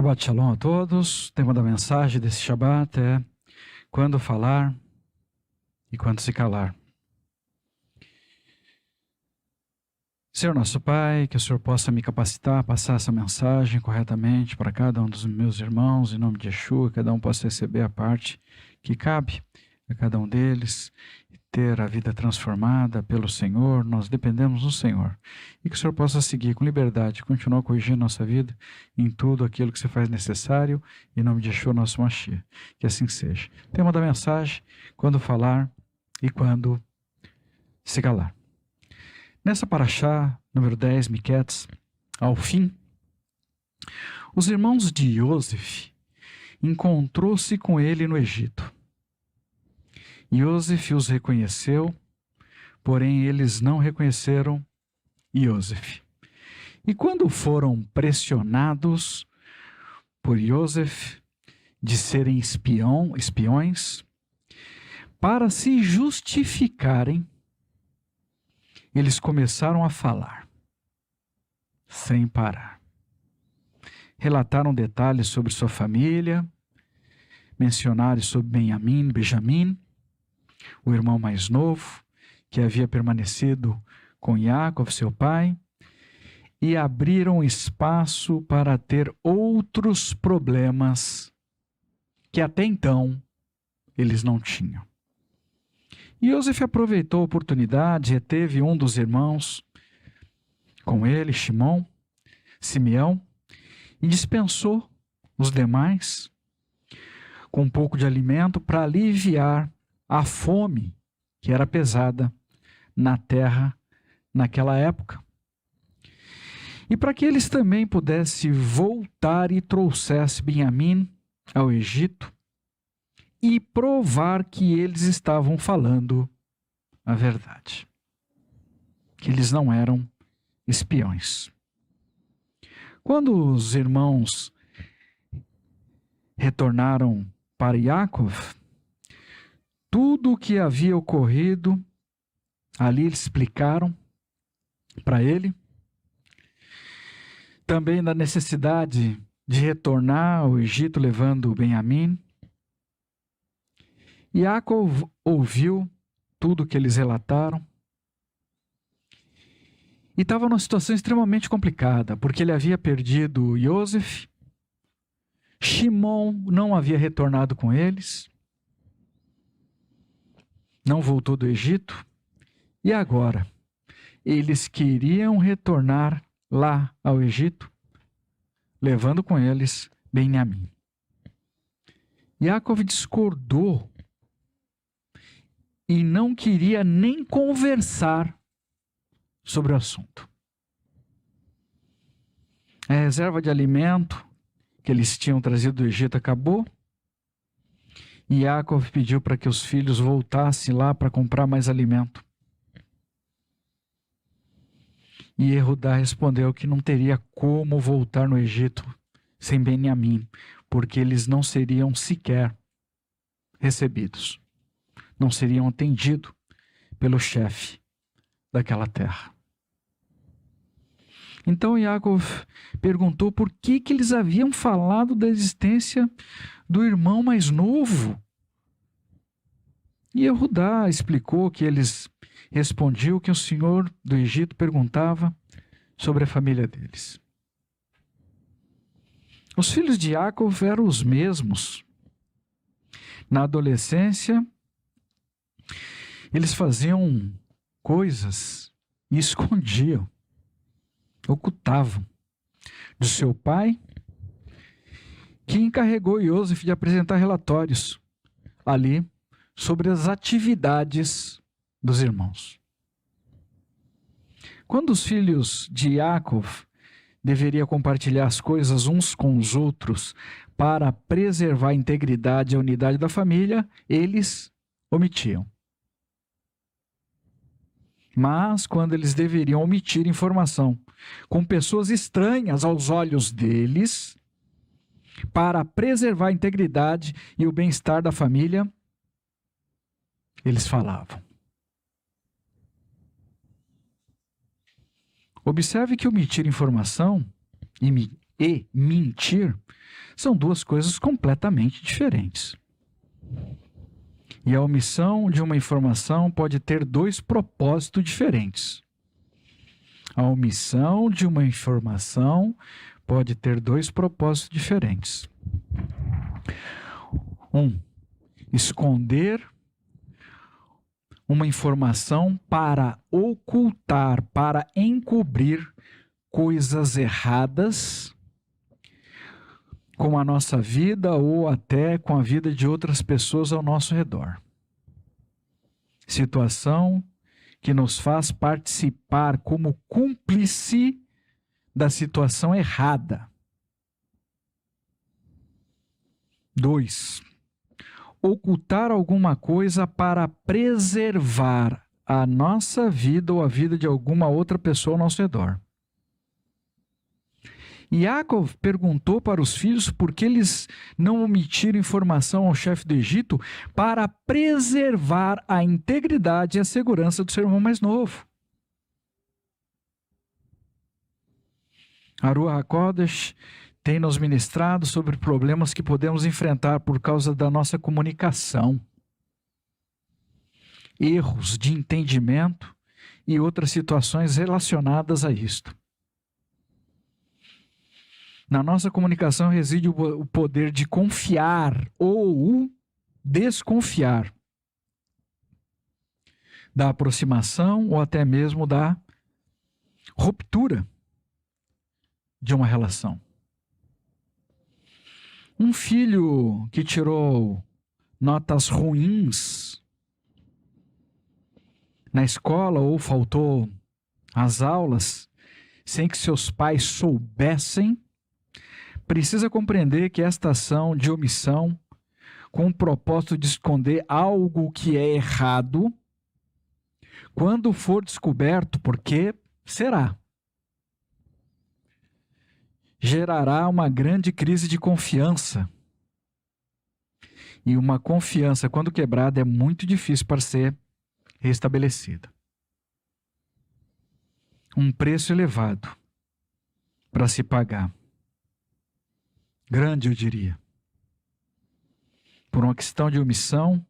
Shabbat Shalom a todos. O tema da mensagem desse Shabbat é quando falar e quando se calar. Senhor nosso Pai, que o Senhor possa me capacitar a passar essa mensagem corretamente para cada um dos meus irmãos, em nome de Yeshua, cada um possa receber a parte que cabe a cada um deles, e ter a vida transformada pelo Senhor. Nós dependemos do Senhor. E que o Senhor possa seguir com liberdade, continuar corrigindo nossa vida em tudo aquilo que se faz necessário, em nome de Yeshua, nosso Mashiach. Que assim seja. Tema da mensagem, quando falar e quando se calar. Nessa paraxá, número 10, Miquetes, ao fim, os irmãos de Yosef encontrou-se com ele no Egito. Yosef os reconheceu, porém eles não reconheceram Yosef. E quando foram pressionados por Yosef de serem espiões, para se justificarem, eles começaram a falar, sem parar. Relataram detalhes sobre sua família, mencionaram sobre Benjamim, o irmão mais novo, que havia permanecido com Yaakov, seu pai, e abriram espaço para ter outros problemas que até então eles não tinham. Yosef aproveitou a oportunidade e reteve um dos irmãos com ele, Simeão, e dispensou os demais com um pouco de alimento para aliviar a fome que era pesada na terra naquela época. E para que eles também pudessem voltar e trouxessem Benjamim ao Egito e provar que eles estavam falando a verdade, que eles não eram espiões. Quando os irmãos retornaram para Yaakov, tudo o que havia ocorrido, ali eles explicaram para ele, também da necessidade de retornar ao Egito levando Benjamim. Yaakov ouviu tudo o que eles relataram e estava numa situação extremamente complicada, porque ele havia perdido Yosef, Shimon não havia retornado com eles, não voltou do Egito, e agora eles queriam retornar lá ao Egito, levando com eles Benjamim. Yaakov discordou e não queria nem conversar sobre o assunto. A reserva de alimento que eles tinham trazido do Egito acabou, e Yaakov pediu para que os filhos voltassem lá para comprar mais alimento. E Yehudá respondeu que não teria como voltar no Egito sem Benjamim, porque eles não seriam sequer recebidos, não seriam atendidos pelo chefe daquela terra. Então Yaakov perguntou por que eles haviam falado da existência do irmão mais novo. E Yehudá explicou que eles respondiam que o senhor do Egito perguntava sobre a família deles. Os filhos de Yaakov eram os mesmos. Na adolescência, eles faziam coisas e escondiam, ocultavam de seu pai, que encarregou Yosef de apresentar relatórios ali sobre as atividades dos irmãos. Quando os filhos de Yaakov deveriam compartilhar as coisas uns com os outros para preservar a integridade e a unidade da família, eles omitiam. Mas quando eles deveriam omitir informação com pessoas estranhas aos olhos deles, para preservar a integridade e o bem-estar da família, eles falavam. Observe que omitir informação e mentir são duas coisas completamente diferentes. E a omissão de uma informação pode ter dois propósitos diferentes. A omissão de uma informação pode ter dois propósitos diferentes. Esconder uma informação para ocultar, para encobrir coisas erradas com a nossa vida ou até com a vida de outras pessoas ao nosso redor. Situação que nos faz participar como cúmplice da situação errada. 2. Ocultar alguma coisa para preservar a nossa vida ou a vida de alguma outra pessoa ao nosso redor. Yaakov perguntou para os filhos por que eles não omitiram informação ao chefe do Egito para preservar a integridade e a segurança do seu irmão mais novo. A Ruach HaKodesh tem nos ministrado sobre problemas que podemos enfrentar por causa da nossa comunicação, erros de entendimento e outras situações relacionadas a isto. Na nossa comunicação reside o poder de confiar ou desconfiar, da aproximação ou até mesmo da ruptura de uma relação. Um filho que tirou notas ruins na escola ou faltou às aulas sem que seus pais soubessem, precisa compreender que esta ação de omissão, com o propósito de esconder algo que é errado, quando for descoberto, porque será, gerará uma grande crise de confiança. E uma confiança, quando quebrada, é muito difícil para ser restabelecida. Um preço elevado para se pagar. Grande, eu diria. Por uma questão de omissão,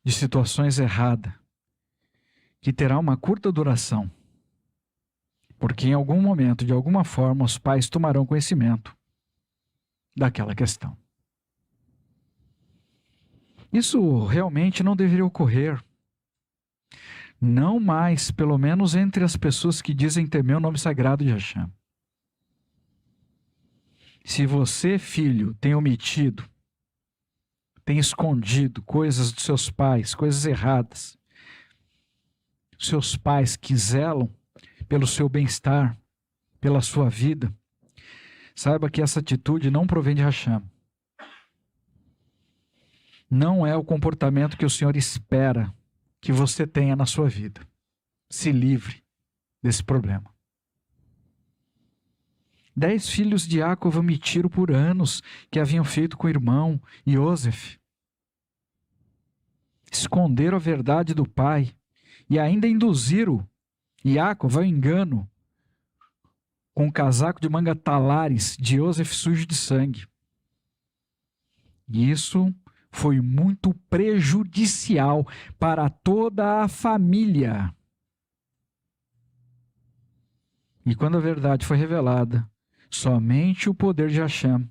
de situações erradas, que terá uma curta duração. Porque em algum momento, de alguma forma, os pais tomarão conhecimento daquela questão. Isso realmente não deveria ocorrer. Não mais, pelo menos entre as pessoas que dizem temer o nome sagrado de Hashem. Se você, filho, tem omitido, tem escondido coisas dos seus pais, coisas erradas, seus pais que zelam pelo seu bem-estar, pela sua vida, saiba que essa atitude não provém de Hashem. Não é o comportamento que o Senhor espera que você tenha na sua vida. Se livre desse problema. 10 filhos de Yaakov omitiram por anos que haviam feito com o irmão Yosef. Esconderam a verdade do pai e ainda induziram Yaakov ao engano com um casaco de manga talares de Yosef sujo de sangue. E isso foi muito prejudicial para toda a família. E quando a verdade foi revelada, somente o poder de Hashem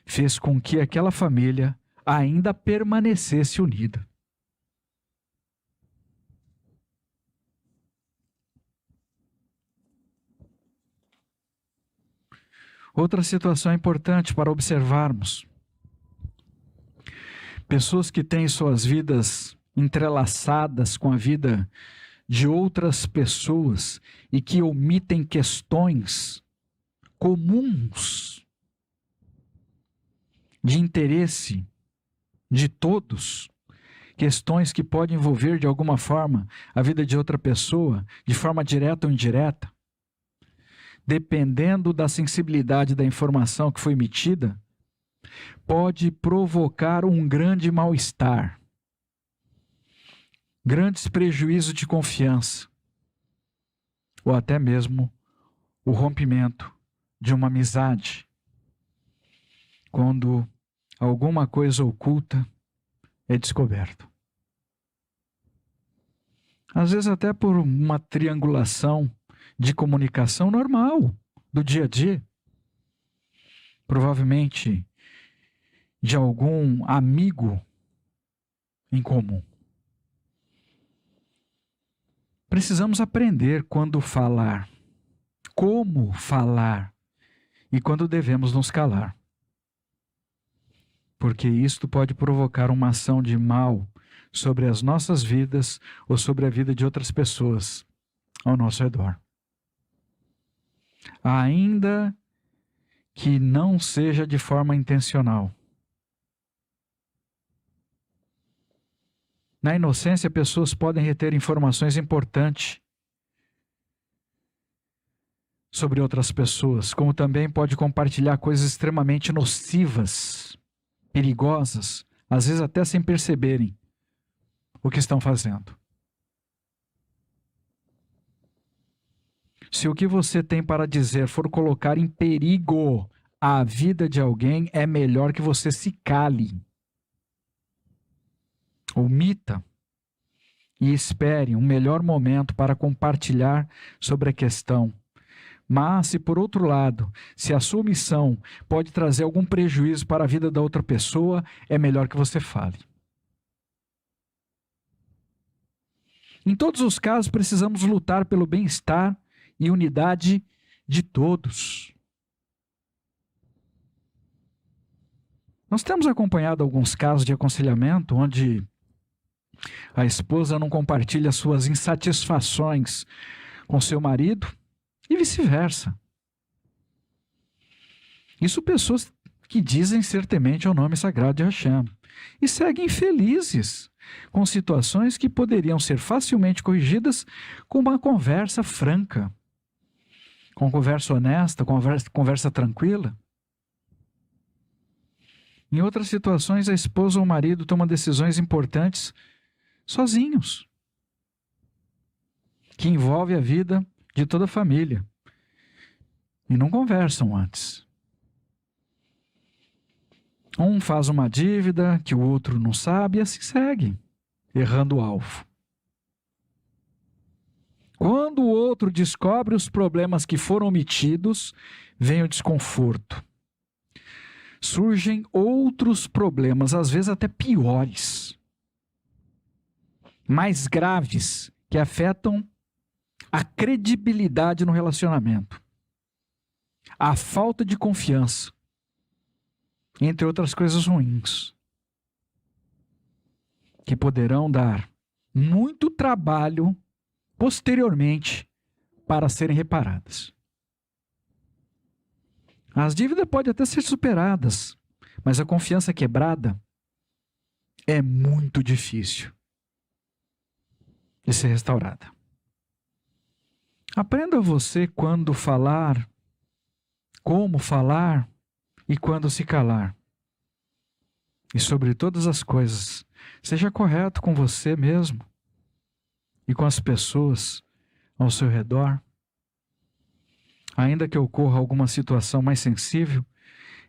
fez com que aquela família ainda permanecesse unida. Outra situação importante para observarmos. Pessoas que têm suas vidas entrelaçadas com a vida de outras pessoas e que omitem questões comuns de interesse de todos, questões que podem envolver de alguma forma a vida de outra pessoa, de forma direta ou indireta, dependendo da sensibilidade da informação que foi emitida, pode provocar um grande mal-estar, grandes prejuízos de confiança, ou até mesmo o rompimento de uma amizade, quando alguma coisa oculta é descoberta. Às vezes até por uma triangulação de comunicação normal, do dia a dia. Provavelmente de algum amigo em comum. Precisamos aprender quando falar, como falar e quando devemos nos calar. Porque isto pode provocar uma ação de mal sobre as nossas vidas ou sobre a vida de outras pessoas ao nosso redor. Ainda que não seja de forma intencional. Na inocência, pessoas podem reter informações importantes sobre outras pessoas, como também pode compartilhar coisas extremamente nocivas, perigosas, às vezes até sem perceberem o que estão fazendo. Se o que você tem para dizer for colocar em perigo a vida de alguém, é melhor que você se cale. Omita e espere um melhor momento para compartilhar sobre a questão. Mas, se por outro lado, se a sua omissão pode trazer algum prejuízo para a vida da outra pessoa, é melhor que você fale. Em todos os casos, precisamos lutar pelo bem-estar e unidade de todos. Nós temos acompanhado alguns casos de aconselhamento onde a esposa não compartilha suas insatisfações com seu marido e vice-versa. Isso pessoas que dizem ser temente ao nome sagrado de Hashem e seguem felizes com situações que poderiam ser facilmente corrigidas com uma conversa franca, com conversa honesta, conversa tranquila. Em outras situações, a esposa ou o marido tomam decisões importantes sozinhos, que envolve a vida de toda a família, e não conversam antes. Um faz uma dívida que o outro não sabe e assim segue, errando o alvo. Quando o outro descobre os problemas que foram omitidos, vem o desconforto. Surgem outros problemas, às vezes até piores, mais graves, que afetam a credibilidade no relacionamento, a falta de confiança, entre outras coisas ruins, que poderão dar muito trabalho posteriormente para serem reparadas. As dívidas podem até ser superadas, mas a confiança quebrada é muito difícil de ser restaurada. Aprenda você quando falar, como falar e quando se calar. E sobre todas as coisas, seja correto com você mesmo e com as pessoas ao seu redor. Ainda que ocorra alguma situação mais sensível,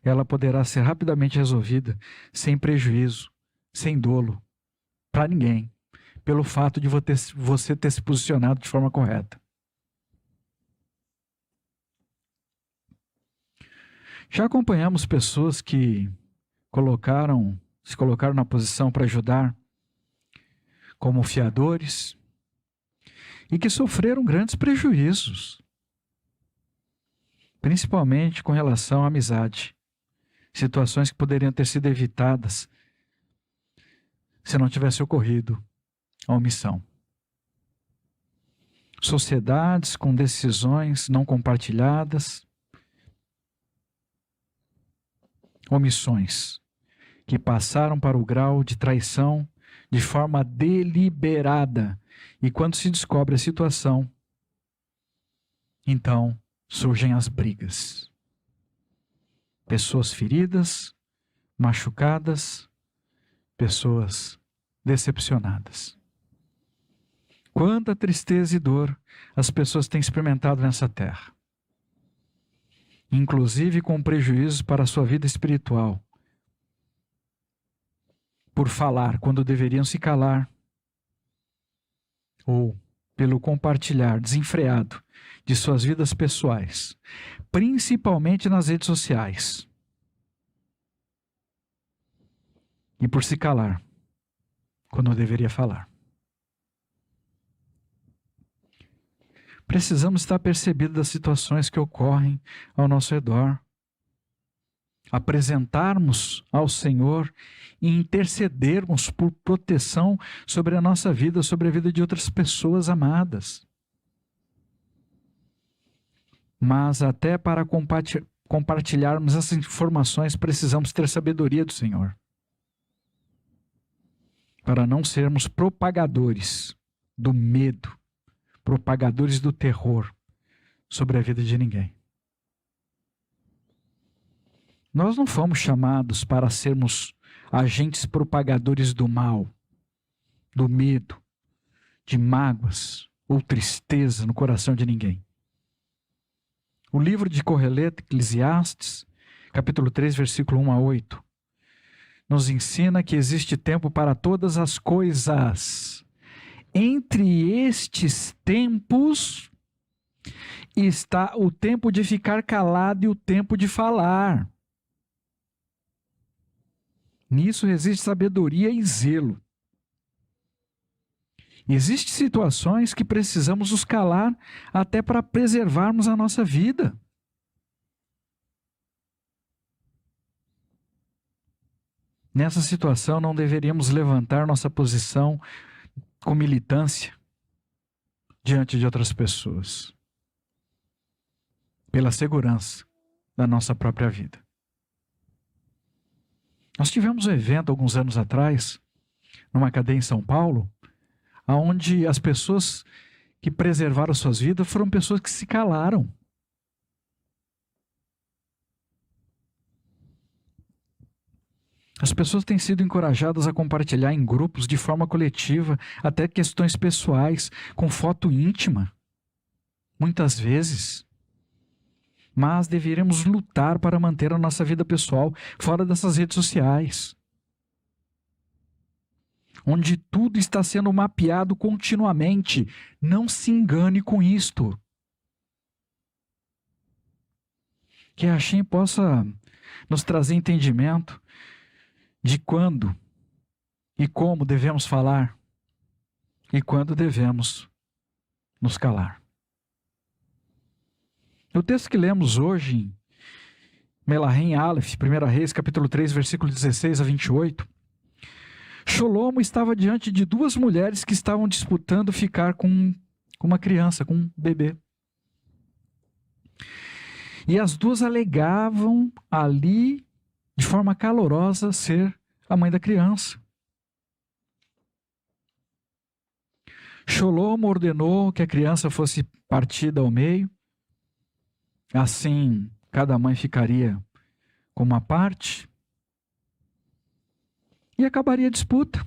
ela poderá ser rapidamente resolvida, sem prejuízo, sem dolo, para ninguém, pelo fato de você ter se posicionado de forma correta. Já acompanhamos pessoas que se colocaram na posição para ajudar como fiadores e que sofreram grandes prejuízos, principalmente com relação à amizade. Situações que poderiam ter sido evitadas se não tivesse ocorrido a omissão. Sociedades com decisões não compartilhadas, omissões que passaram para o grau de traição de forma deliberada. E quando se descobre a situação, então surgem as brigas. Pessoas feridas, machucadas, pessoas decepcionadas. Quanta tristeza e dor as pessoas têm experimentado nessa terra. inclusive com prejuízos para a sua vida espiritual, por falar quando deveriam se calar, ou pelo compartilhar desenfreado de suas vidas pessoais, principalmente nas redes sociais, e por se calar quando deveria falar. Precisamos estar percebidos das situações que ocorrem ao nosso redor, apresentarmos ao Senhor e intercedermos por proteção sobre a nossa vida, sobre a vida de outras pessoas amadas. Mas até para compartilharmos essas informações, precisamos ter sabedoria do Senhor, para não sermos propagadores do medo, propagadores do terror sobre a vida de ninguém. Nós não fomos chamados para sermos agentes propagadores do mal, do medo, de mágoas ou tristeza no coração de ninguém. O livro de Correleto, Eclesiastes, capítulo 3, versículo 1 a 8, nos ensina que existe tempo para todas as coisas. Entre estes tempos está o tempo de ficar calado e o tempo de falar. Nisso existe sabedoria e zelo. Existem situações que precisamos nos calar até para preservarmos a nossa vida. Nessa situação não deveríamos levantar nossa posição com militância diante de outras pessoas, pela segurança da nossa própria vida. Nós tivemos um evento alguns anos atrás, numa cadeia em São Paulo, onde as pessoas que preservaram suas vidas foram pessoas que se calaram. As pessoas têm sido encorajadas a compartilhar em grupos de forma coletiva, até questões pessoais, com foto íntima, muitas vezes. Mas deveremos lutar para manter a nossa vida pessoal fora dessas redes sociais, onde tudo está sendo mapeado continuamente. Não se engane com isto. Que a Hashem possa nos trazer entendimento de quando e como devemos falar e quando devemos nos calar. O texto que lemos hoje, em Melahim Aleph, 1 Reis, capítulo 3, versículo 16 a 28, Sholomo estava diante de duas mulheres que estavam disputando ficar com uma criança, com um bebê. E as duas alegavam ali, de forma calorosa, ser a mãe da criança. Sholomo ordenou que a criança fosse partida ao meio. Assim, cada mãe ficaria com uma parte e acabaria a disputa.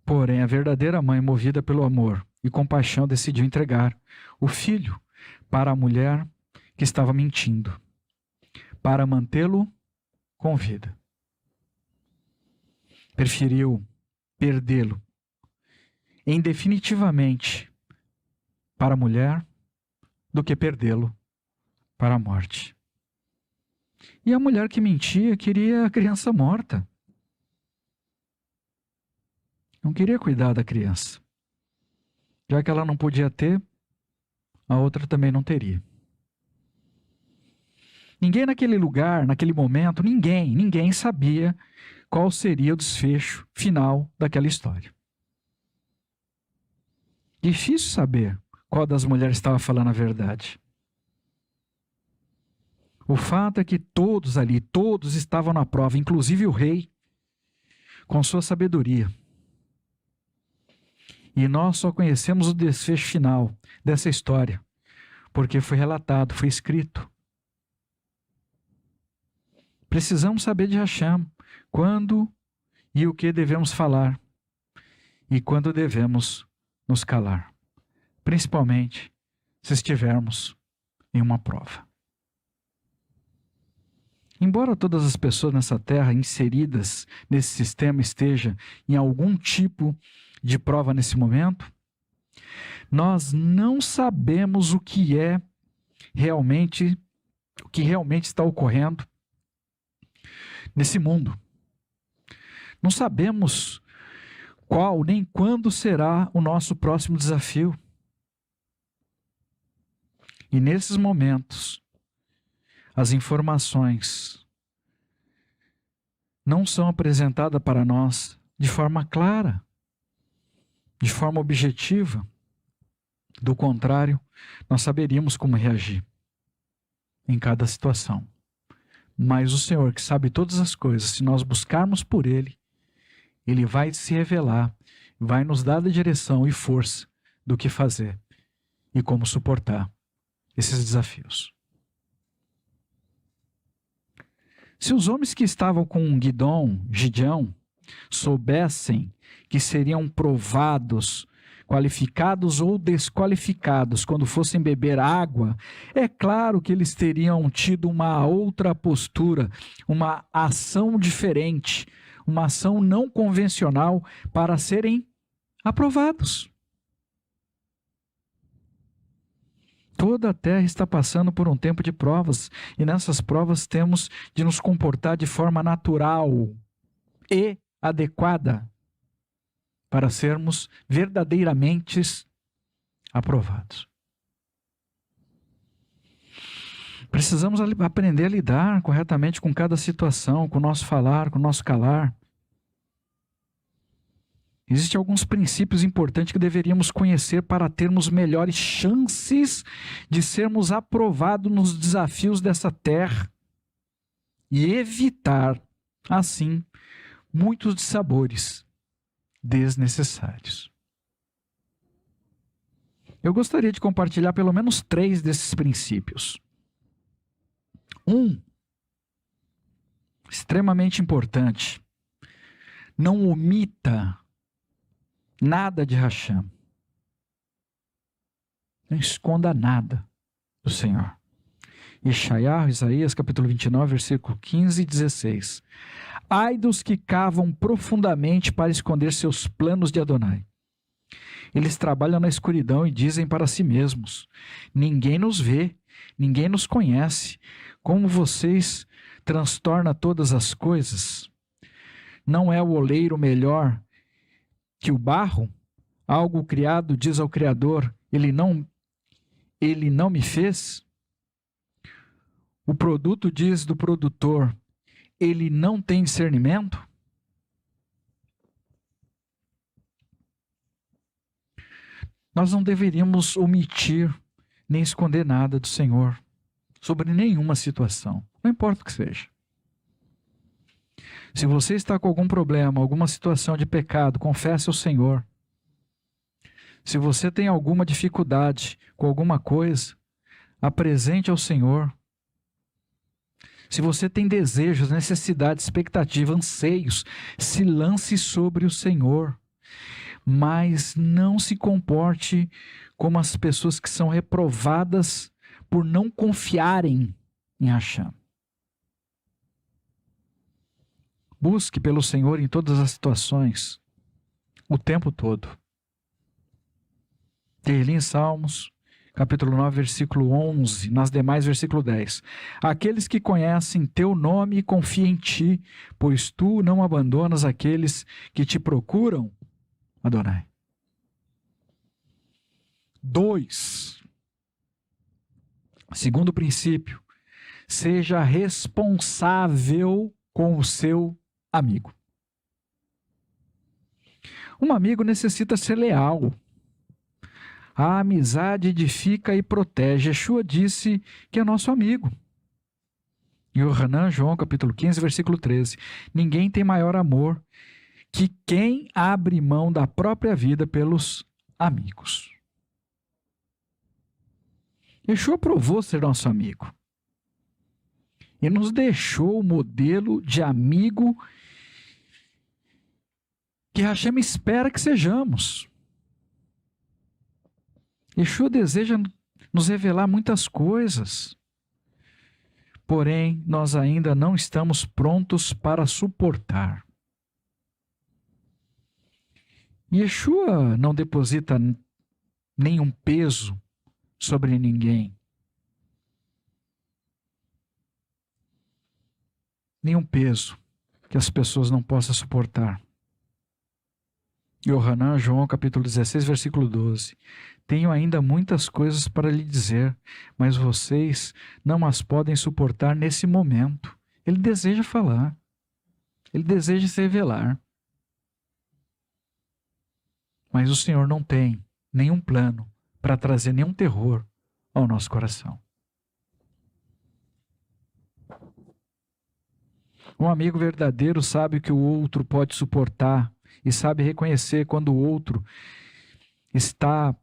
Porém, a verdadeira mãe, movida pelo amor e compaixão, decidiu entregar o filho para a mulher que estava mentindo, para mantê-lo com vida. Preferiu perdê-lo indefinitivamente para a mulher do que perdê-lo para a morte. E a mulher que mentia queria a criança morta. Não queria cuidar da criança. Já que ela não podia ter, a outra também não teria. Ninguém naquele lugar, naquele momento, ninguém sabia qual seria o desfecho final daquela história. Difícil saber qual das mulheres estava falando a verdade. O fato é que todos ali, todos estavam na prova, inclusive o rei, com sua sabedoria. E nós só conhecemos o desfecho final dessa história, porque foi relatado, foi escrito. Precisamos saber de Hashem quando e o que devemos falar e quando devemos nos calar, principalmente se estivermos em uma prova. Embora todas as pessoas nessa terra inseridas nesse sistema estejam em algum tipo de prova nesse momento, nós não sabemos o que realmente está ocorrendo nesse mundo. Não sabemos qual nem quando será o nosso próximo desafio. E nesses momentos, as informações não são apresentadas para nós de forma clara, de forma objetiva. Do contrário, nós saberíamos como reagir em cada situação. Mas o Senhor, que sabe todas as coisas, se nós buscarmos por Ele, Ele vai se revelar, vai nos dar a direção e força do que fazer e como suportar esses desafios. Se os homens que estavam com Gideão, soubessem que seriam provados, qualificados ou desqualificados quando fossem beber água, é claro que eles teriam tido uma outra postura, uma ação diferente, uma ação não convencional para serem aprovados. Toda a terra está passando por um tempo de provas, e nessas provas temos de nos comportar de forma natural e adequada para sermos verdadeiramente aprovados. Precisamos aprender a lidar corretamente com cada situação, com o nosso falar, com o nosso calar. Existem alguns princípios importantes que deveríamos conhecer para termos melhores chances de sermos aprovados nos desafios dessa terra e evitar, assim, muitos dissabores desnecessários. Eu gostaria de compartilhar pelo menos 3 desses princípios. Extremamente importante: não omita nada de Hashem. Não esconda nada do Senhor. Isaías capítulo 29, versículo 15 e 16. Ai dos que cavam profundamente para esconder seus planos de Adonai. Eles trabalham na escuridão e dizem para si mesmos: ninguém nos vê, ninguém nos conhece. Como vocês transtornam todas as coisas? Não é o oleiro melhor que o barro? Algo criado diz ao Criador: ele não me fez? O produto diz do produtor: ele não tem discernimento? Nós não deveríamos omitir nem esconder nada do Senhor sobre nenhuma situação, não importa o que seja. Se você está com algum problema, alguma situação de pecado, confesse ao Senhor. Se você tem alguma dificuldade com alguma coisa, apresente ao Senhor. Se você tem desejos, necessidades, expectativas, anseios, se lance sobre o Senhor. Mas não se comporte como as pessoas que são reprovadas por não confiarem em Hashem. Busque pelo Senhor em todas as situações, o tempo todo. Tem ali em Salmos, capítulo 9, versículo 11, nas demais, versículo 10. Aqueles que conhecem teu nome e confiam em ti, pois tu não abandonas aqueles que te procuram, Adonai. 2. Segundo princípio, seja responsável com o seu amigo. Um amigo necessita ser leal. A amizade edifica e protege. Yeshua disse que é nosso amigo. Yohanan, João, capítulo 15, versículo 13. Ninguém tem maior amor que quem abre mão da própria vida pelos amigos. Yeshua provou ser nosso amigo. E nos deixou o modelo de amigo que Hashem espera que sejamos. Yeshua deseja nos revelar muitas coisas. Porém, nós ainda não estamos prontos para suportar. Yeshua não deposita nenhum peso sobre ninguém. Nenhum peso que as pessoas não possam suportar. Yohanan, João capítulo 16, versículo 12. Tenho ainda muitas coisas para lhe dizer, mas vocês não as podem suportar nesse momento. Ele deseja falar. Ele deseja se revelar. Mas o Senhor não tem nenhum plano para trazer nenhum terror ao nosso coração. Um amigo verdadeiro sabe o que o outro pode suportar e sabe reconhecer quando o outro está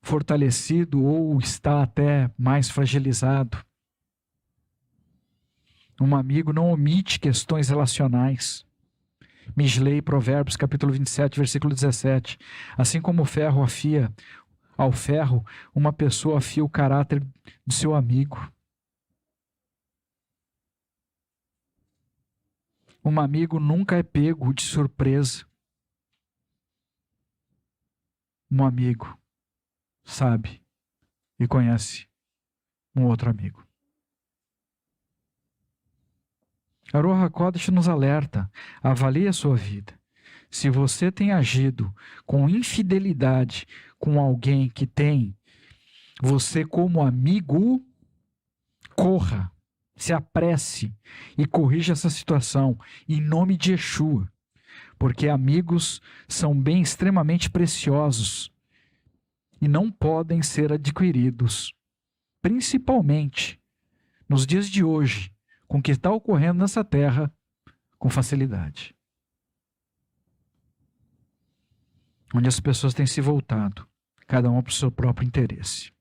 fortalecido ou está até mais fragilizado. Um amigo não omite questões relacionais. Misley, Provérbios, capítulo 27, versículo 17. Assim como o ferro afia ao ferro, uma pessoa afia o caráter do seu amigo. Um amigo nunca é pego de surpresa. Um amigo sabe e conhece um outro amigo. A Ruach HaKodesh nos alerta, avalie a sua vida. Se você tem agido com infidelidade com alguém que tem você como amigo, corra, se apresse e corrija essa situação em nome de Yeshua, porque amigos são bens extremamente preciosos e não podem ser adquiridos, principalmente nos dias de hoje, com o que está ocorrendo nessa terra, com facilidade. Onde as pessoas têm se voltado, cada uma para o seu próprio interesse.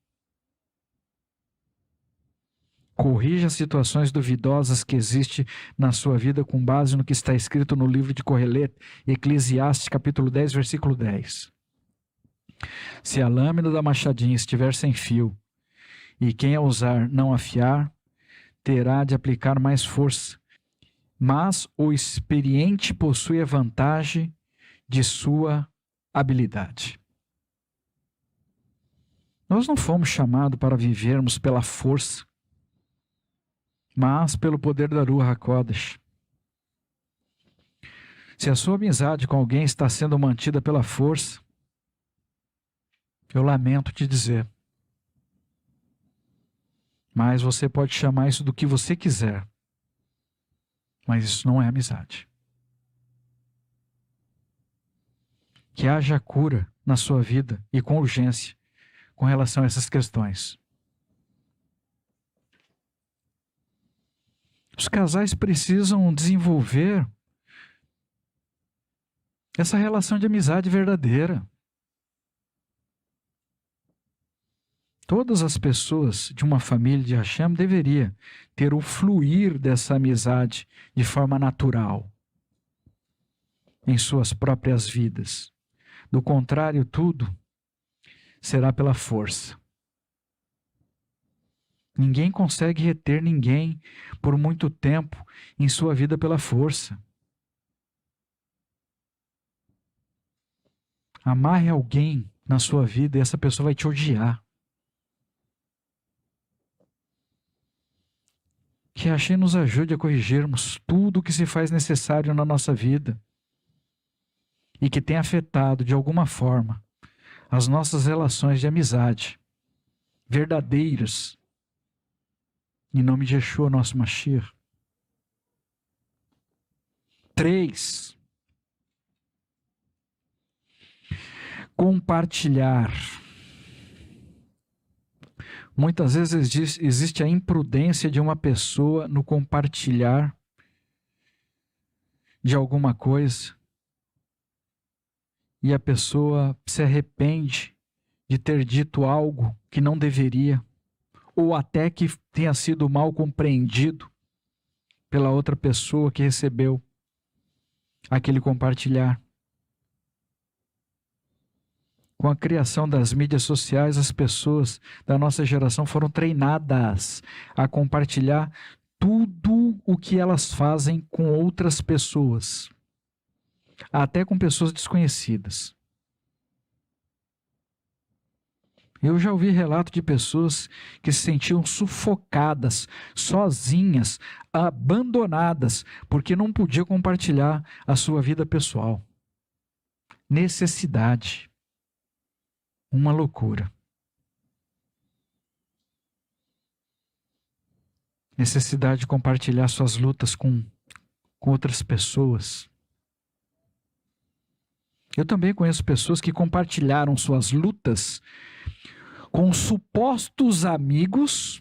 Corrija as situações duvidosas que existem na sua vida com base no que está escrito no livro de Corelet, Eclesiastes, capítulo 10, versículo 10. Se a lâmina da machadinha estiver sem fio, e quem a usar não afiar, terá de aplicar mais força, mas o experiente possui a vantagem de sua habilidade. Nós não fomos chamados para vivermos pela força, mas pelo poder da Ruach HaKodesh. Se a sua amizade com alguém está sendo mantida pela força, eu lamento te dizer, mas você pode chamar isso do que você quiser, mas isso não é amizade. Que haja cura na sua vida e com urgência com relação a essas questões. Os casais precisam desenvolver essa relação de amizade verdadeira. Todas as pessoas de uma família de Hashem deveriam ter o fluir dessa amizade de forma natural em suas próprias vidas. Do contrário, tudo será pela força. Ninguém consegue reter ninguém por muito tempo em sua vida pela força. Amarre alguém na sua vida e essa pessoa vai te odiar. Que Hashem nos ajude a corrigirmos tudo o que se faz necessário na nossa vida e que tem afetado de alguma forma as nossas relações de amizade verdadeiras. Em nome de Yeshua, nosso Mashiach. 3. Compartilhar. Muitas vezes existe a imprudência de uma pessoa no compartilhar de alguma coisa e a pessoa se arrepende de ter dito algo que não deveria, ou até que tenha sido mal compreendido pela outra pessoa que recebeu aquele compartilhar. Com a criação das mídias sociais, as pessoas da nossa geração foram treinadas a compartilhar tudo o que elas fazem com outras pessoas, até com pessoas desconhecidas. Eu já ouvi relato de pessoas que se sentiam sufocadas, sozinhas, abandonadas, porque não podiam compartilhar a sua vida pessoal. Necessidade. Uma loucura. Necessidade de compartilhar suas lutas com outras pessoas. Eu também conheço pessoas que compartilharam suas lutas com supostos amigos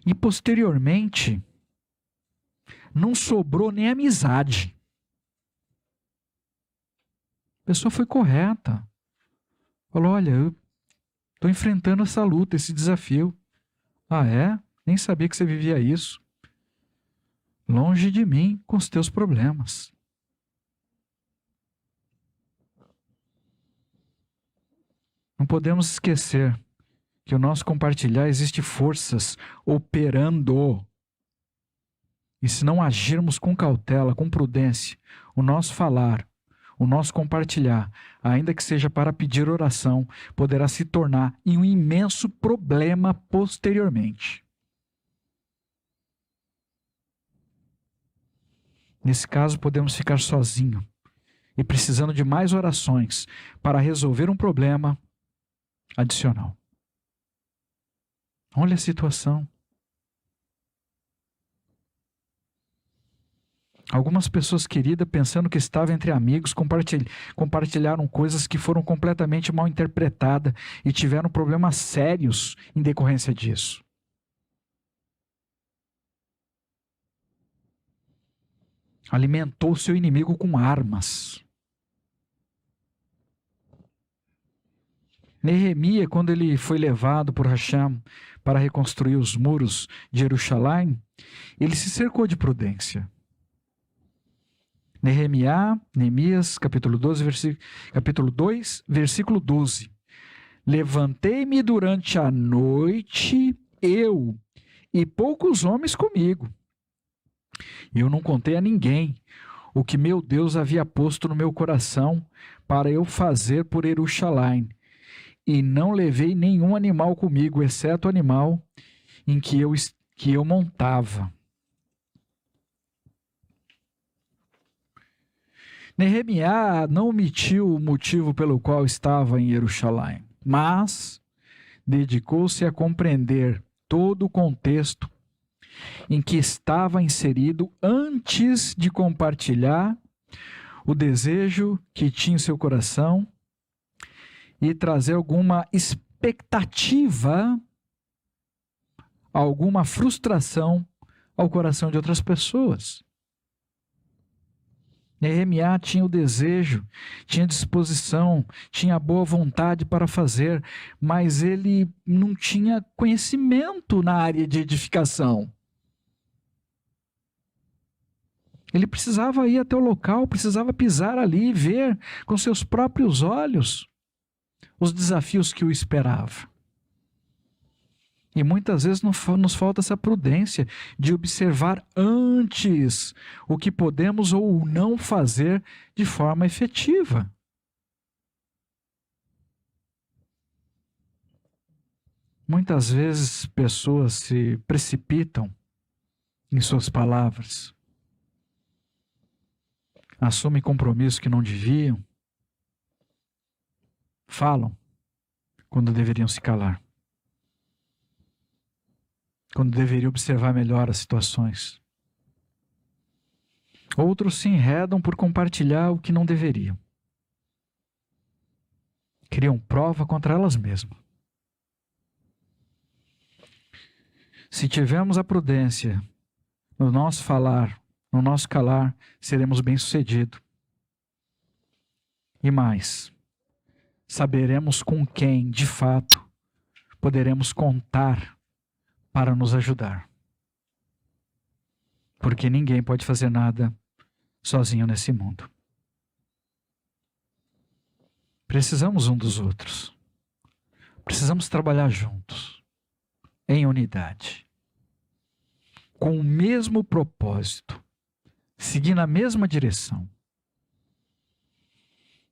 e posteriormente não sobrou nem amizade. A pessoa foi correta. Falou, olha, eu estou enfrentando essa luta, esse desafio. Ah, é? Nem sabia que você vivia isso. Longe de mim com os teus problemas. Não podemos esquecer que o nosso compartilhar existe forças operando. E se não agirmos com cautela, com prudência, o nosso falar, o nosso compartilhar, ainda que seja para pedir oração, poderá se tornar em um imenso problema posteriormente. Nesse caso, podemos ficar sozinhos e precisando de mais orações para resolver um problema adicional. Olha a situação. Algumas pessoas queridas, pensando que estavam entre amigos, compartilharam coisas que foram completamente mal interpretadas e tiveram problemas sérios em decorrência disso. Alimentou seu inimigo com armas. Neemias, quando ele foi levado por Racham para reconstruir os muros de Jerusalém, ele se cercou de prudência. Neemias, capítulo 2, versículo 12. Levantei-me durante a noite, eu e poucos homens comigo. Eu não contei a ninguém o que meu Deus havia posto no meu coração para eu fazer por Jerusalém. E não levei nenhum animal comigo, exceto o animal em que eu montava. Neemias não omitiu o motivo pelo qual estava em Jerusalém, mas dedicou-se a compreender todo o contexto em que estava inserido antes de compartilhar o desejo que tinha em seu coração e trazer alguma expectativa, alguma frustração ao coração de outras pessoas. Neemias tinha o desejo, tinha disposição, tinha boa vontade para fazer, mas ele não tinha conhecimento na área de edificação. Ele precisava ir até o local, precisava pisar ali e ver com seus próprios olhos os desafios que o esperavam. E muitas vezes nos falta essa prudência de observar antes o que podemos ou não fazer de forma efetiva. Muitas vezes pessoas se precipitam em suas palavras, assumem compromissos que não deviam, falam quando deveriam se calar, quando deveriam observar melhor as situações. Outros se enredam por compartilhar o que não deveriam. Criam prova contra elas mesmas. Se tivermos a prudência no nosso falar, no nosso calar, seremos bem-sucedidos. E mais, saberemos com quem, de fato, poderemos contar para nos ajudar. Porque ninguém pode fazer nada sozinho nesse mundo. Precisamos um dos outros. Precisamos trabalhar juntos, em unidade, com o mesmo propósito, seguindo a mesma direção.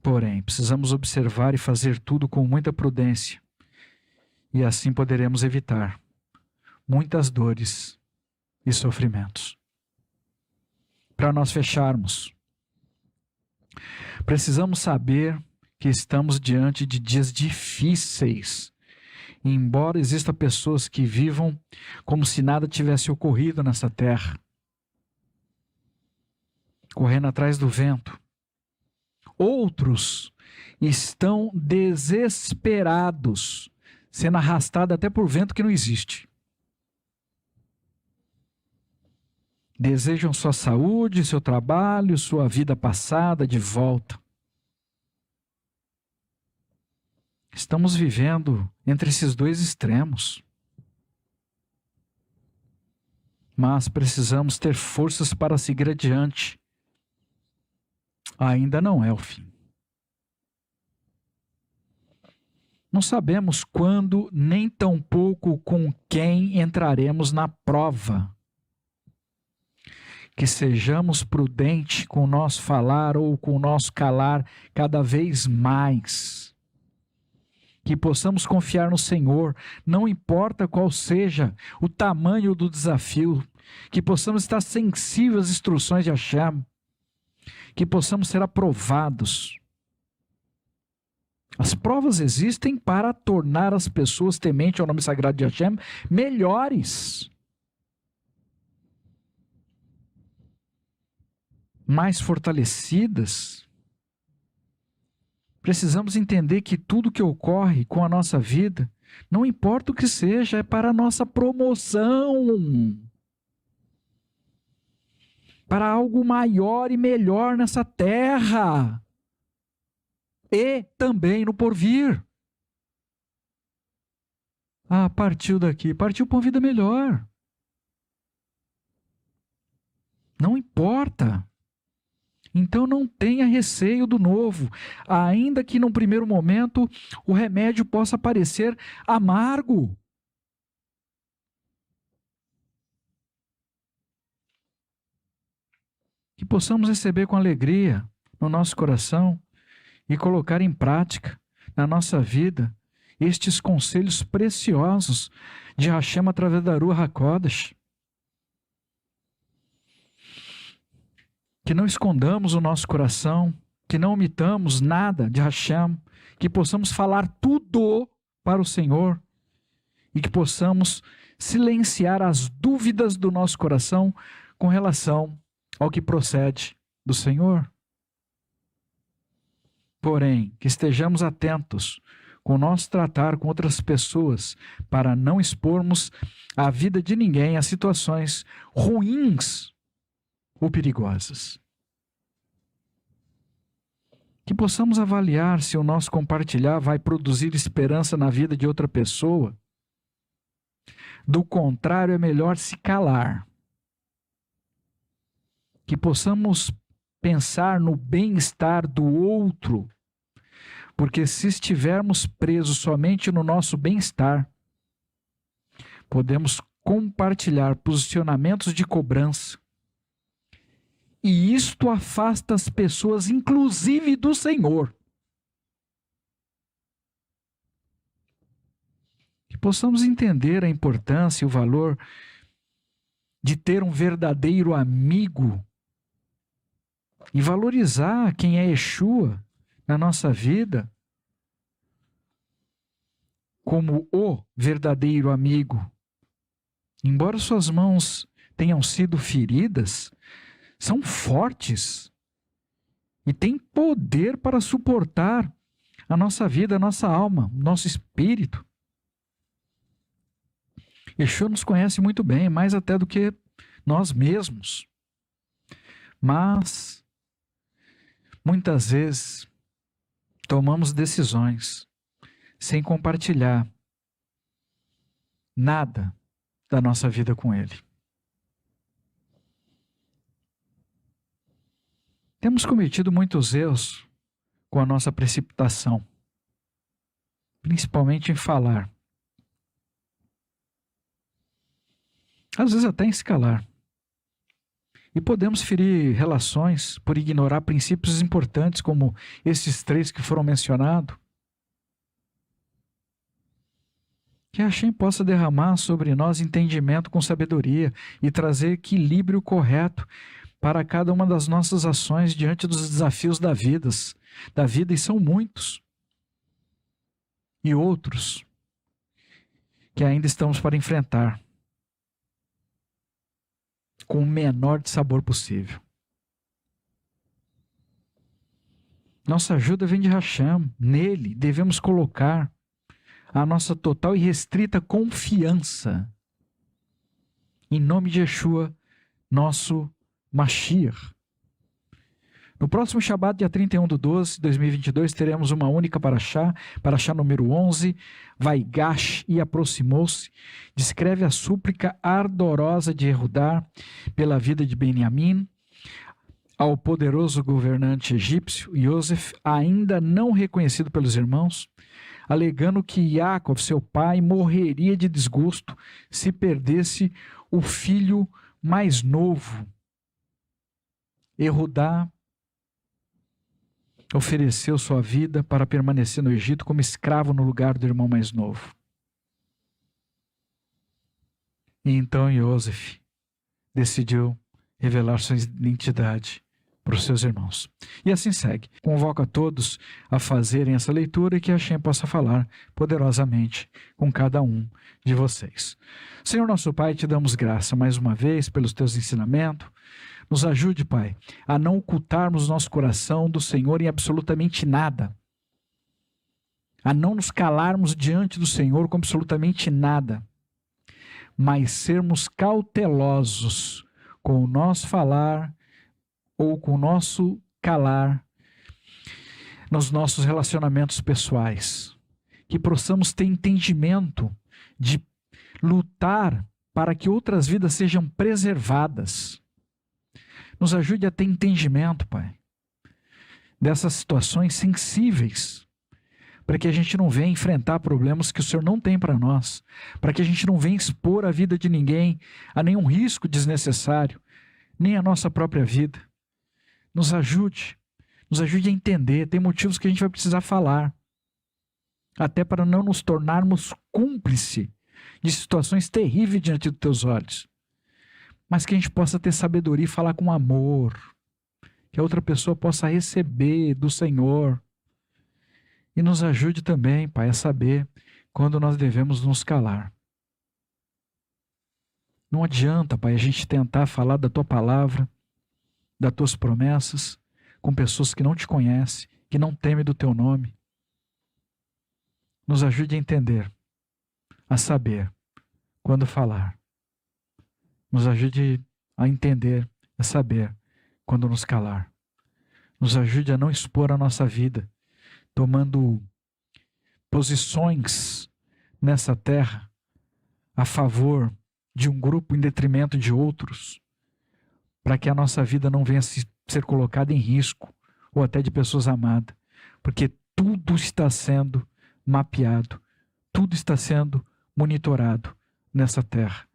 Porém, precisamos observar e fazer tudo com muita prudência, e assim poderemos evitar muitas dores e sofrimentos. Para nós fecharmos, precisamos saber que estamos diante de dias difíceis. E embora existam pessoas que vivam como se nada tivesse ocorrido nessa terra, correndo atrás do vento, outros estão desesperados, sendo arrastados até por vento que não existe. Desejam sua saúde, seu trabalho, sua vida passada de volta. Estamos vivendo entre esses dois extremos. Mas precisamos ter forças para seguir adiante. Ainda não é o fim. Não sabemos quando, nem tampouco com quem entraremos na prova. Que sejamos prudentes com o nosso falar ou com o nosso calar cada vez mais. Que possamos confiar no Senhor, não importa qual seja o tamanho do desafio. Que possamos estar sensíveis às instruções de Hashem. Que possamos ser aprovados. As provas existem para tornar as pessoas tementes ao nome sagrado de Hashem melhores. Mais fortalecidas. Precisamos entender que tudo que ocorre com a nossa vida, não importa o que seja, é para a nossa promoção. Para algo maior e melhor nessa terra. E também no porvir. Ah, partiu daqui, partiu para uma vida melhor. Não importa. Então não tenha receio do novo, ainda que num primeiro momento o remédio possa parecer amargo. Que possamos receber com alegria no nosso coração e colocar em prática na nossa vida estes conselhos preciosos de Hashem através da Ruach HaKodesh. Que não escondamos o nosso coração, que não omitamos nada de Hashem, que possamos falar tudo para o Senhor e que possamos silenciar as dúvidas do nosso coração com relação ao que procede do Senhor. Porém, que estejamos atentos com o nosso tratar com outras pessoas para não expormos a vida de ninguém a situações ruins ou perigosas. Que possamos avaliar se o nosso compartilhar vai produzir esperança na vida de outra pessoa. Do contrário, é melhor se calar. Que possamos pensar no bem-estar do outro, porque se estivermos presos somente no nosso bem-estar, podemos compartilhar posicionamentos de cobrança, e isto afasta as pessoas, inclusive do Senhor. Que possamos entender a importância e o valor de ter um verdadeiro amigo e valorizar quem é Yeshua na nossa vida como o verdadeiro amigo. Embora suas mãos tenham sido feridas, são fortes e têm poder para suportar a nossa vida, a nossa alma, o nosso espírito. Yeshua nos conhece muito bem, mais até do que nós mesmos. Mas muitas vezes tomamos decisões sem compartilhar nada da nossa vida com Ele. Temos cometido muitos erros com a nossa precipitação, principalmente em falar. Às vezes até em se calar. E podemos ferir relações por ignorar princípios importantes como esses 3 que foram mencionados. Que a Hashem possa derramar sobre nós entendimento com sabedoria e trazer equilíbrio correto para cada uma das nossas ações diante dos desafios da vida, e são muitos. E outros que ainda estamos para enfrentar com o menor de sabor possível. Nossa ajuda vem de Hashem. Nele devemos colocar a nossa total e restrita confiança. Em nome de Yeshua, nosso Mashiach. No próximo Shabat, dia 31/12/2022, teremos uma única paraxá número 11, Vaigash, e aproximou-se, descreve a súplica ardorosa de Yehudá pela vida de Benjamim ao poderoso governante egípcio, Yosef, ainda não reconhecido pelos irmãos, alegando que Yaakov, seu pai, morreria de desgosto se perdesse o filho mais novo. Yehudá ofereceu sua vida para permanecer no Egito como escravo no lugar do irmão mais novo. E então Yosef decidiu revelar sua identidade para os seus irmãos. E assim segue. Convoco a todos a fazerem essa leitura e que Hashem possa falar poderosamente com cada um de vocês. Senhor nosso Pai, te damos graça mais uma vez pelos teus ensinamentos. Nos ajude, Pai, a não ocultarmos nosso coração do Senhor em absolutamente nada. A não nos calarmos diante do Senhor com absolutamente nada. Mas sermos cautelosos com o nosso falar ou com o nosso calar nos nossos relacionamentos pessoais. Que possamos ter entendimento de lutar para que outras vidas sejam preservadas. Nos ajude a ter entendimento, Pai, dessas situações sensíveis, para que a gente não venha enfrentar problemas que o Senhor não tem para nós, para que a gente não venha expor a vida de ninguém a nenhum risco desnecessário, nem a nossa própria vida. Nos ajude a entender, tem motivos que a gente vai precisar falar, até para não nos tornarmos cúmplice de situações terríveis diante dos teus olhos, mas que a gente possa ter sabedoria e falar com amor, que a outra pessoa possa receber do Senhor. E nos ajude também, Pai, a saber quando nós devemos nos calar. Não adianta, Pai, a gente tentar falar da Tua palavra, das Tuas promessas, com pessoas que não Te conhecem, que não temem do Teu nome. Nos ajude a entender, a saber quando falar. Nos ajude a entender, a saber quando nos calar. Nos ajude a não expor a nossa vida, tomando posições nessa terra a favor de um grupo em detrimento de outros, para que a nossa vida não venha ser colocada em risco, ou até de pessoas amadas, porque tudo está sendo mapeado, tudo está sendo monitorado nessa terra.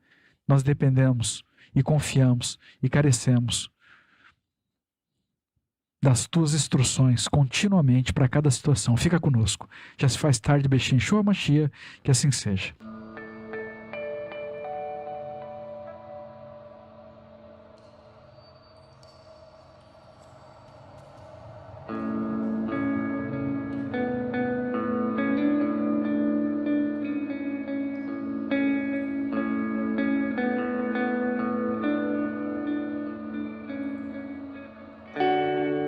Nós dependemos e confiamos e carecemos das Tuas instruções continuamente para cada situação. Fica conosco. Já se faz tarde, Bexim Shua Mashiach, que assim seja.